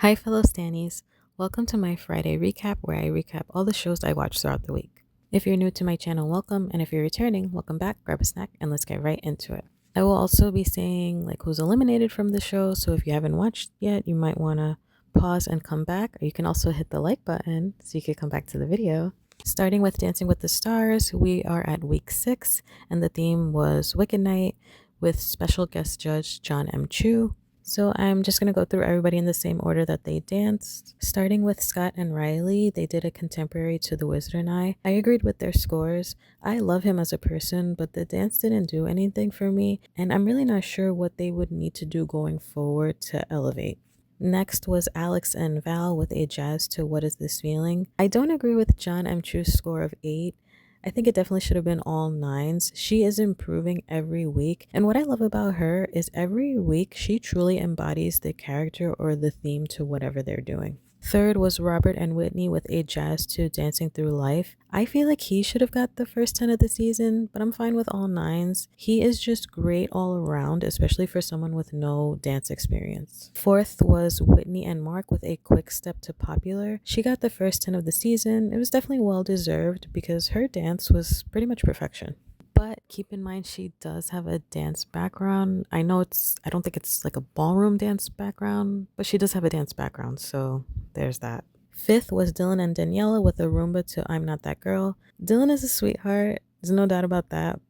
Hi, fellow stannies. Welcome to my Friday recap where I recap all the shows I watched throughout the week. If you're new to my channel, welcome, and if you're returning, welcome back, grab a snack, and let's get right into it. I will also be saying who's eliminated from the show, so if you haven't watched yet, you might want to pause and come back, or you can also hit the like button so you can come back to the video. Starting with Dancing with the Stars, we are at week 6, and the theme was Wicked Night with special guest judge John M. Chu. So I'm just going to go through everybody in the same order that they danced. Starting with Scott and Riley, they did a contemporary to The Wizard and I. I agreed with their scores. I love him as a person, but the dance didn't do anything for me, and I'm really not sure what they would need to do going forward to elevate. Next was Alex and Val with a jazz to What Is This Feeling? I don't agree with John M. Chu's score of 8. I think it definitely should have been all 9s. She is improving every week. And what I love about her is every week she truly embodies the character or the theme to whatever they're doing. Third was Robert and Whitney with a jazz to Dancing Through Life. I feel like he should have got the first 10 of the season, but I'm fine with all 9s. He is just great all around, especially for someone with no dance experience. Fourth was Whitney and Mark with a quick step to popular. She got the first 10 of the season. It was definitely well deserved because her dance was pretty much perfection. But keep in mind, she does have a dance background. I don't think it's like a ballroom dance background, but she does have a dance background, so there's that. Fifth was Dylan and Daniela with a Roomba to I'm Not That Girl. Dylan is a sweetheart, there's no doubt about that.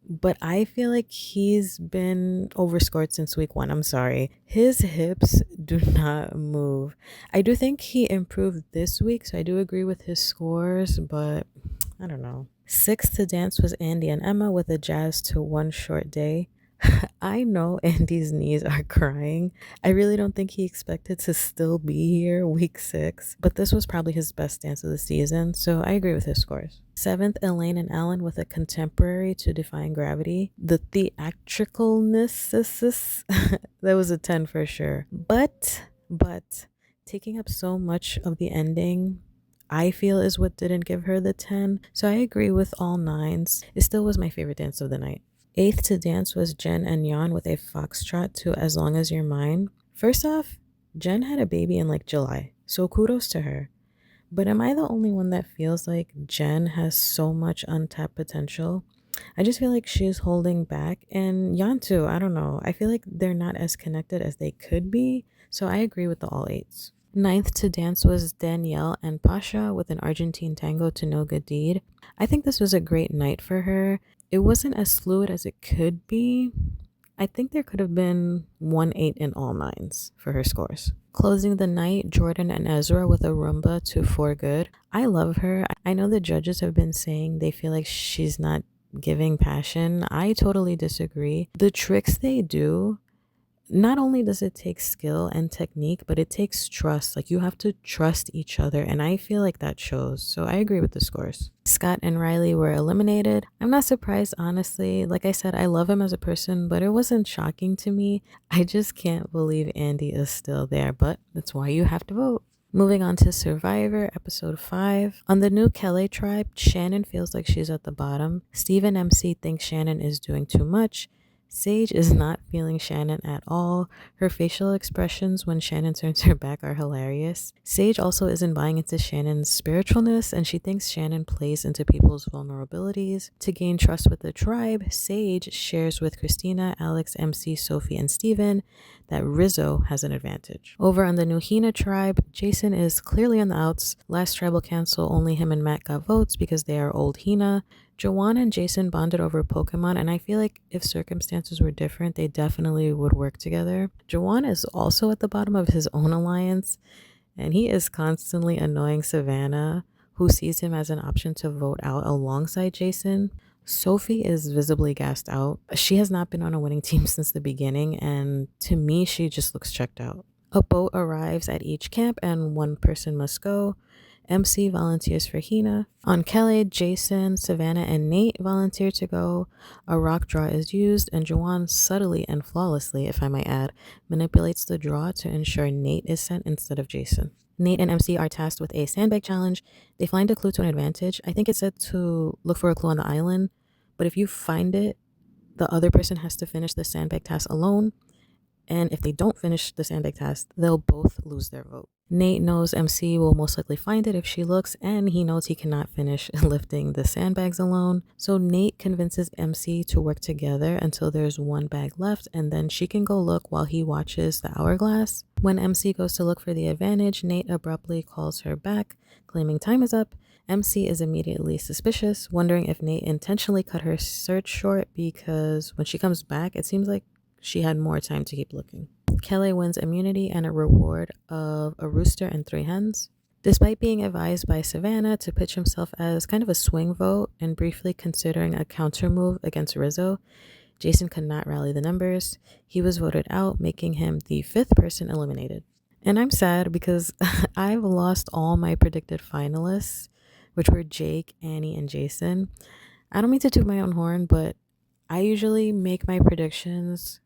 But I feel like he's been overscored since week 1. I'm sorry. His hips do not move. I do think he improved this week, so I do agree with his scores, but I don't know. Sixth to dance was Andy and Emma with a jazz to One Short Day. I know Andy's knees are crying. I really don't think he expected to still be here week 6, but this was probably his best dance of the season, so I agree with his scores. Seventh, Elaine and Alan with a contemporary to Defying Gravity. The theatricalness, that was a 10 for sure. But, taking up so much of the ending, I feel is what didn't give her the 10, so I agree with all 9s. It still was my favorite dance of the night. Eighth to dance was Jen and Jan with a foxtrot to As Long As You're Mine. First off, Jen had a baby in July, so kudos to her. But am I the only one that feels like Jen has so much untapped potential? I just feel like she's holding back, and Jan too, I don't know. I feel like they're not as connected as they could be, so I agree with the all 8s. Ninth to dance was Danielle and Pasha with an Argentine tango to No Good Deed. I think this was a great night for her. It wasn't as fluid as it could be. I think there could have been 1-8 in all 9s for her scores. Closing the night, Jordan and Ezra with a Roomba to For Good. I love her. I know the judges have been saying they feel like she's not giving passion. I totally disagree. The tricks they do, not only does it take skill and technique, but it takes trust. You have to trust each other, and I feel like that shows. So I agree with the scores. Scott and Riley were eliminated. I'm not surprised, honestly. Like I said, I love him as a person, but it wasn't shocking to me. I just can't believe Andy is still there, but that's why you have to vote. Moving on to Survivor, episode 5. On the new Kelly tribe, Shannon feels like she's at the bottom. Steve and MC think Shannon is doing too much. Sage is not feeling Shannon at all. Her facial expressions when Shannon turns her back are hilarious. Sage also isn't buying into Shannon's spiritualness, and she thinks Shannon plays into people's vulnerabilities. To gain trust with the tribe, Sage shares with Christina, Alex, MC, Sophie, and Steven that Rizzo has an advantage. Over on the new Hina tribe, Jason is clearly on the outs. Last tribal council, only him and Matt got votes because they are old Hina. Joanne and Jason bonded over Pokemon, and I feel like if circumstances were different, they definitely would work together. Joanne is also at the bottom of his own alliance, and he is constantly annoying Savannah, who sees him as an option to vote out alongside Jason. Sophie is visibly gassed out. She has not been on a winning team since the beginning, and to me, she just looks checked out. A boat arrives at each camp, and one person must go. MC volunteers for Hina. On Kelly, Jason, Savannah, and Nate volunteer to go. A rock draw is used, and Joanne subtly and flawlessly, if I might add, manipulates the draw to ensure Nate is sent instead of Jason. Nate and MC are tasked with a sandbag challenge. They find a clue to an advantage. I think it said to look for a clue on the island, but if you find it, the other person has to finish the sandbag task alone. And if they don't finish the sandbag task, they'll both lose their vote. Nate knows MC will most likely find it if she looks, and he knows he cannot finish lifting the sandbags alone. So Nate convinces MC to work together until there's one bag left, and then she can go look while he watches the hourglass. When MC goes to look for the advantage, Nate abruptly calls her back, claiming time is up. MC is immediately suspicious, wondering if Nate intentionally cut her search short because when she comes back, it seems like she had more time to keep looking. Kelly wins immunity and a reward of a rooster and 3 hens. Despite being advised by Savannah to pitch himself as kind of a swing vote and briefly considering a counter move against Rizzo, Jason could not rally the numbers. He was voted out, making him the 5th person eliminated. And I'm sad because I've lost all my predicted finalists, which were Jake, Annie, and Jason. I don't mean to toot my own horn, but I usually make my predictions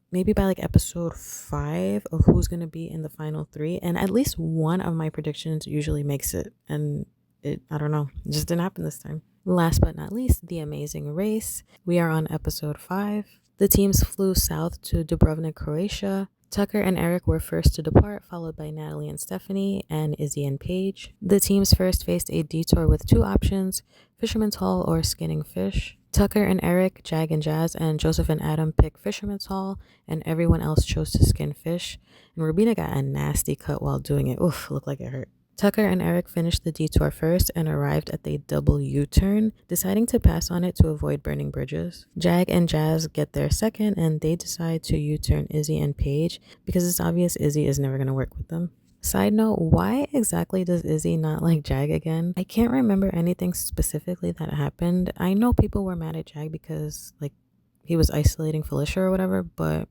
maybe by like episode 5 of who's going to be in the final 3, and at least one of my predictions usually makes it, and I don't know, it just didn't happen this time. Last but not least, The Amazing Race. We are on episode 5. The teams flew south to Dubrovnik, Croatia. Tucker and Eric were first to depart, followed by Natalie and Stephanie, and Izzy and Paige. The teams first faced a detour with 2 options, Fisherman's Hall or Skinning Fish. Tucker and Eric, Jag and Jazz, and Joseph and Adam picked Fisherman's Hall, and everyone else chose to skin fish. And Rubina got a nasty cut while doing it. Oof, looked like it hurt. Tucker and Eric finished the detour first and arrived at the double U-turn, deciding to pass on it to avoid burning bridges. Jag and Jazz get there second, and they decide to U-turn Izzy and Paige because it's obvious Izzy is never going to work with them. Side note, why exactly does Izzy not like Jag again? I can't remember anything specifically that happened. I know people were mad at Jag because like he was isolating Felicia or whatever, but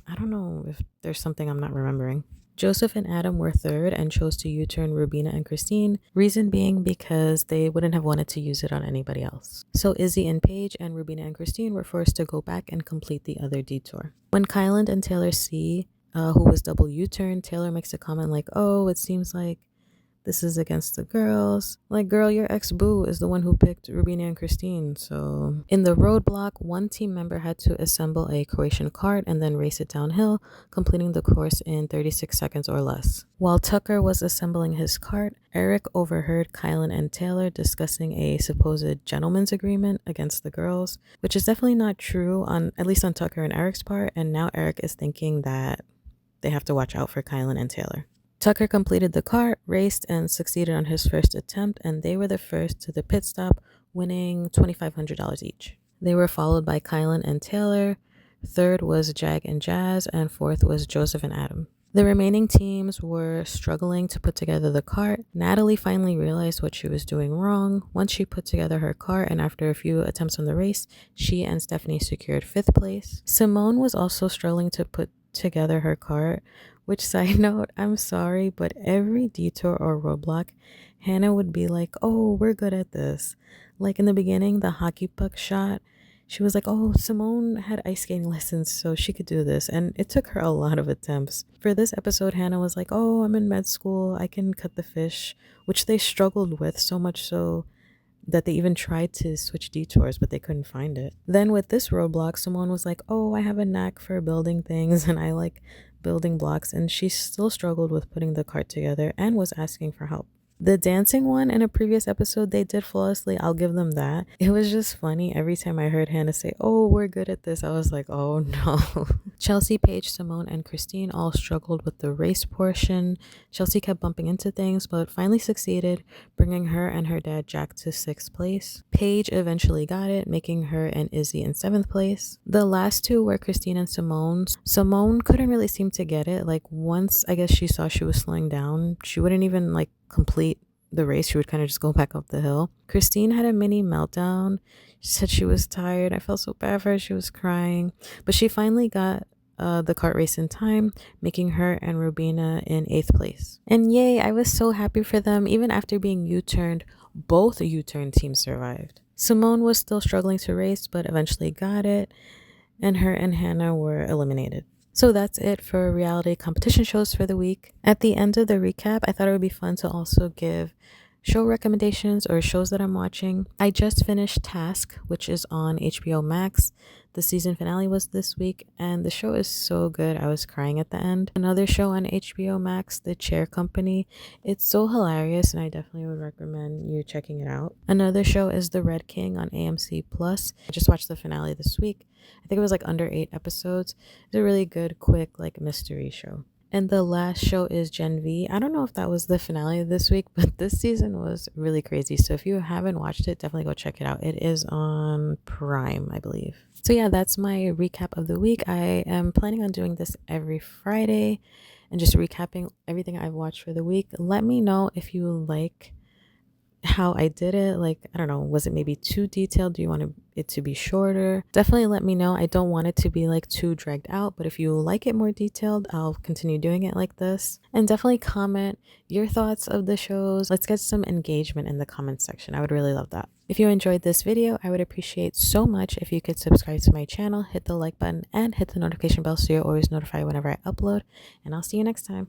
I don't know if there's something I'm not remembering. Joseph and Adam were third and chose to U-turn Rubina and Christine, reason being because they wouldn't have wanted to use it on anybody else. So Izzy and Paige and Rubina and Christine were forced to go back and complete the other detour. When Kyland and Taylor see who was double U-turn, Taylor makes a comment like, oh, it seems like this is against the girls. Like, girl, your ex-boo is the one who picked Rubina and Christine. So in the roadblock, one team member had to assemble a Croatian cart and then race it downhill, completing the course in 36 seconds or less. While Tucker was assembling his cart, Eric overheard Kylan and Taylor discussing a supposed gentleman's agreement against the girls, which is definitely not true, at least on Tucker and Eric's part, and now Eric is thinking that they have to watch out for Kylan and Taylor. Tucker completed the cart, raced, and succeeded on his first attempt, and they were the first to the pit stop, winning $2,500 each. They were followed by Kylan and Taylor, third was Jag and Jazz, and fourth was Joseph and Adam. The remaining teams were struggling to put together the cart. Natalie finally realized what she was doing wrong. Once she put together her cart, and after a few attempts on the race, she and Stephanie secured 5th place. Simone was also struggling to put together her cart, which, side note, I'm sorry, but every detour or roadblock, Hannah would be like, oh, we're good at this. Like in the beginning, the hockey puck shot, she was like, oh, Simone had ice skating lessons, so she could do this. And it took her a lot of attempts. For this episode, Hannah was like, oh, I'm in med school, I can cut the fish, which they struggled with, so much so that they even tried to switch detours, but they couldn't find it. Then with this roadblock, Simone was like, oh, I have a knack for building things, and I like building blocks, and she still struggled with putting the cart together and was asking for help. The dancing one in a previous episode, they did flawlessly. I'll give them that. It was just funny. Every time I heard Hannah say, oh, we're good at this, I was like, oh no. Chelsea, Paige, Simone, and Christine all struggled with the race portion. Chelsea kept bumping into things, but finally succeeded, bringing her and her dad Jack to 6th place. Paige eventually got it, making her and Izzy in 7th place. The last two were Christine and Simone. Simone couldn't really seem to get it. Like, once I guess she saw she was slowing down, she wouldn't even like complete the race. She would kind of just go back up the hill. Christine had a mini meltdown. She said she was tired. I felt so bad for her. She was crying, but she finally got the kart race in time, making her and Rubina in 8th place. And yay, I was so happy for them. Even after being U-turned, both U-turn teams survived. Simone was still struggling to race, but eventually got it, and her and Hannah were eliminated. So that's it for reality competition shows for the week. At the end of the recap, I thought it would be fun to also give show recommendations or shows that I'm watching. I just finished Task, which is on HBO Max. The season finale was this week, and the show is so good. I was crying at the end. Another show on HBO Max, The Chair Company. It's so hilarious, and I definitely would recommend you checking it out. Another show is The Red King on AMC Plus. I just watched the finale this week. I think it was like under 8 episodes. It's a really good, quick, like mystery show. And the last show is Gen V. I don't know if that was the finale of this week, but this season was really crazy. So if you haven't watched it, definitely go check it out. It is on Prime, I believe. So yeah, that's my recap of the week. I am planning on doing this every Friday and just recapping everything I've watched for the week. Let me know if you like how I did it. Like, I don't know, was it maybe too detailed? Do you want it to be shorter? Definitely let me know. I don't want it to be like too dragged out, but if you like it more detailed, I'll continue doing it like this. And definitely comment your thoughts of the shows. Let's get some engagement in the comment section. I would really love that. If you enjoyed this video, I would appreciate so much if you could subscribe to my channel, hit the like button, and hit the notification bell so you're always notified whenever I upload. And I'll see you next time.